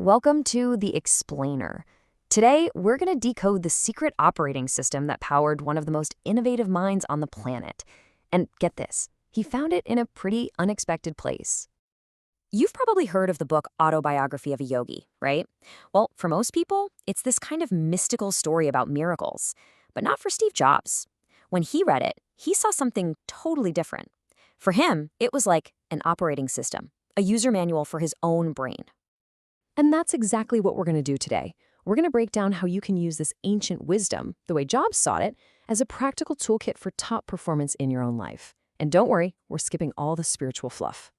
Welcome to The Explainer. Today, we're going to decode the secret operating system that powered one of the most innovative minds on the planet. And get this, he found it in a pretty unexpected place. You've probably heard of the book Autobiography of a Yogi, right? Well, for most people, it's this kind of mystical story about miracles, but not for Steve Jobs. When he read it, he saw something totally different. For him, it was like an operating system, a user manual for his own brain. And that's exactly what we're going to do today. We're going to break down how you can use this ancient wisdom, the way Jobs saw it, as a practical toolkit for top performance in your own life. And don't worry, we're skipping all the spiritual fluff.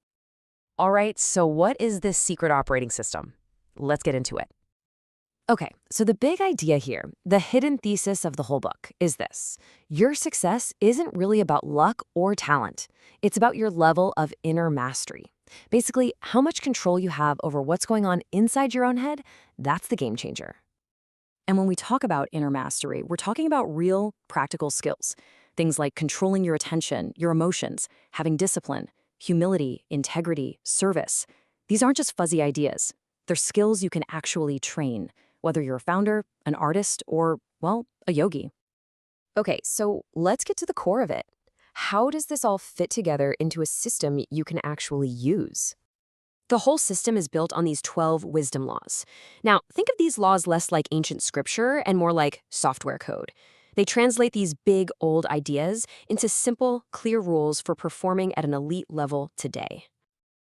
All right, so what is this secret operating system? Let's get into it. Okay, so the big idea here, the hidden thesis of the whole book, is this. Your success isn't really about luck or talent. It's about your level of inner mastery. Basically, how much control you have over what's going on inside your own head, that's the game changer. And when we talk about inner mastery, we're talking about real, practical skills. Things like controlling your attention, your emotions, having discipline, humility, integrity, service. These aren't just fuzzy ideas. They're skills you can actually train, whether you're a founder, an artist, or, well, a yogi. Okay, so let's get to the core of it. How does this all fit together into a system you can actually use? The whole system is built on these 12 wisdom laws. Now, think of these laws less like ancient scripture and more like software code. They translate these big, old ideas into simple, clear rules for performing at an elite level today.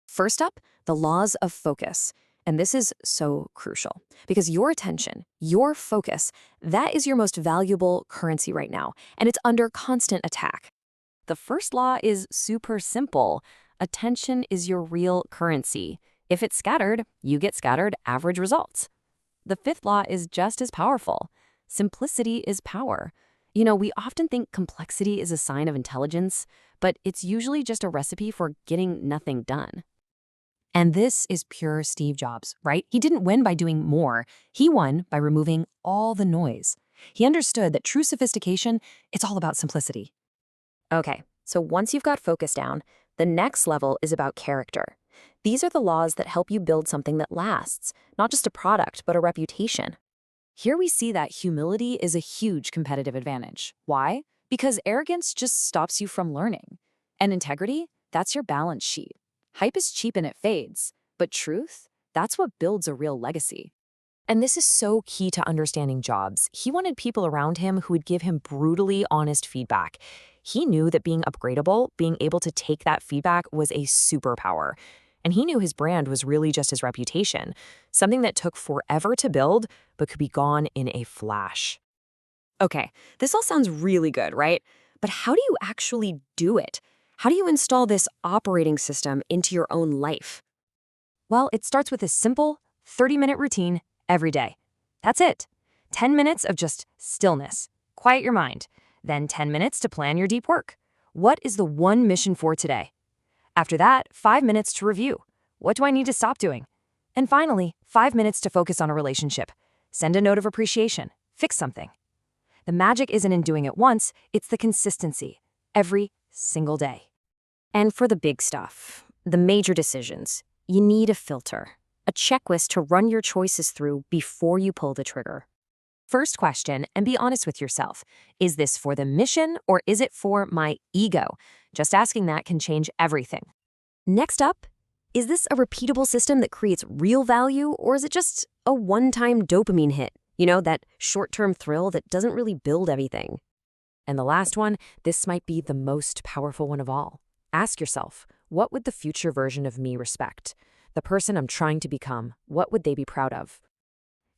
First up, the laws of focus. And this is so crucial because your attention, your focus, that is your most valuable currency right now, and it's under constant attack. The first law is super simple. Attention is your real currency. If it's scattered, you get scattered average results. The fifth law is just as powerful. Simplicity is power. You know, we often think complexity is a sign of intelligence, but it's usually just a recipe for getting nothing done. And this is pure Steve Jobs, right? He didn't win by doing more. He won by removing all the noise. He understood that true sophistication, it's all about simplicity. Okay, so once you've got focus down, the next level is about character. These are the laws that help you build something that lasts, not just a product, but a reputation. Here we see that humility is a huge competitive advantage. Why? Because arrogance just stops you from learning. And integrity, that's your balance sheet. Hype is cheap and it fades, but truth, that's what builds a real legacy. And this is so key to understanding Jobs. He wanted people around him who would give him brutally honest feedback. He knew that being upgradable, being able to take that feedback was a superpower. And he knew his brand was really just his reputation, something that took forever to build, but could be gone in a flash. Okay, this all sounds really good, right? But how do you actually do it? How do you install this operating system into your own life? Well, it starts with a simple 30-minute routine every day. That's it. 10 minutes of just stillness. Quiet your mind. Then 10 minutes to plan your deep work. What is the one mission for today? After that, 5 minutes to review. What do I need to stop doing? And finally, 5 minutes to focus on a relationship. Send a note of appreciation. Fix something. The magic isn't in doing it once, it's the consistency. Every single day. And for the big stuff, the major decisions, you need a filter, a checklist to run your choices through before you pull the trigger. First question, and be honest with yourself. Is this for the mission or is it for my ego? Just asking that can change everything. Next up, is this a repeatable system that creates real value or is it just a one-time dopamine hit? You know, that short-term thrill that doesn't really build anything. And the last one, this might be the most powerful one of all. Ask yourself, what would the future version of me respect? The person I'm trying to become, what would they be proud of?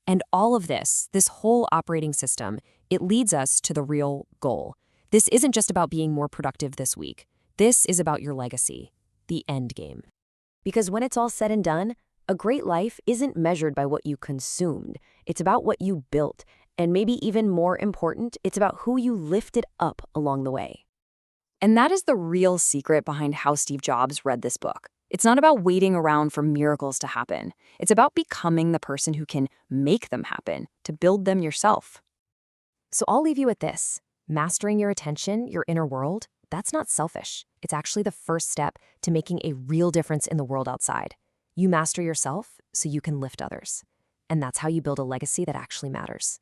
And all of this whole operating system, it leads us to the real goal. This isn't just about being more productive this week. This is about your legacy, the end game. Because when it's all said and done, a great life isn't measured by what you consumed. It's about what you built. And maybe even more important, it's about who you lifted up along the way. And that is the real secret behind how Steve Jobs read this book. It's not about waiting around for miracles to happen. It's about becoming the person who can make them happen, to build them yourself. So I'll leave you with this. Mastering your attention, your inner world, that's not selfish. It's actually the first step to making a real difference in the world outside. You master yourself so you can lift others. And that's how you build a legacy that actually matters.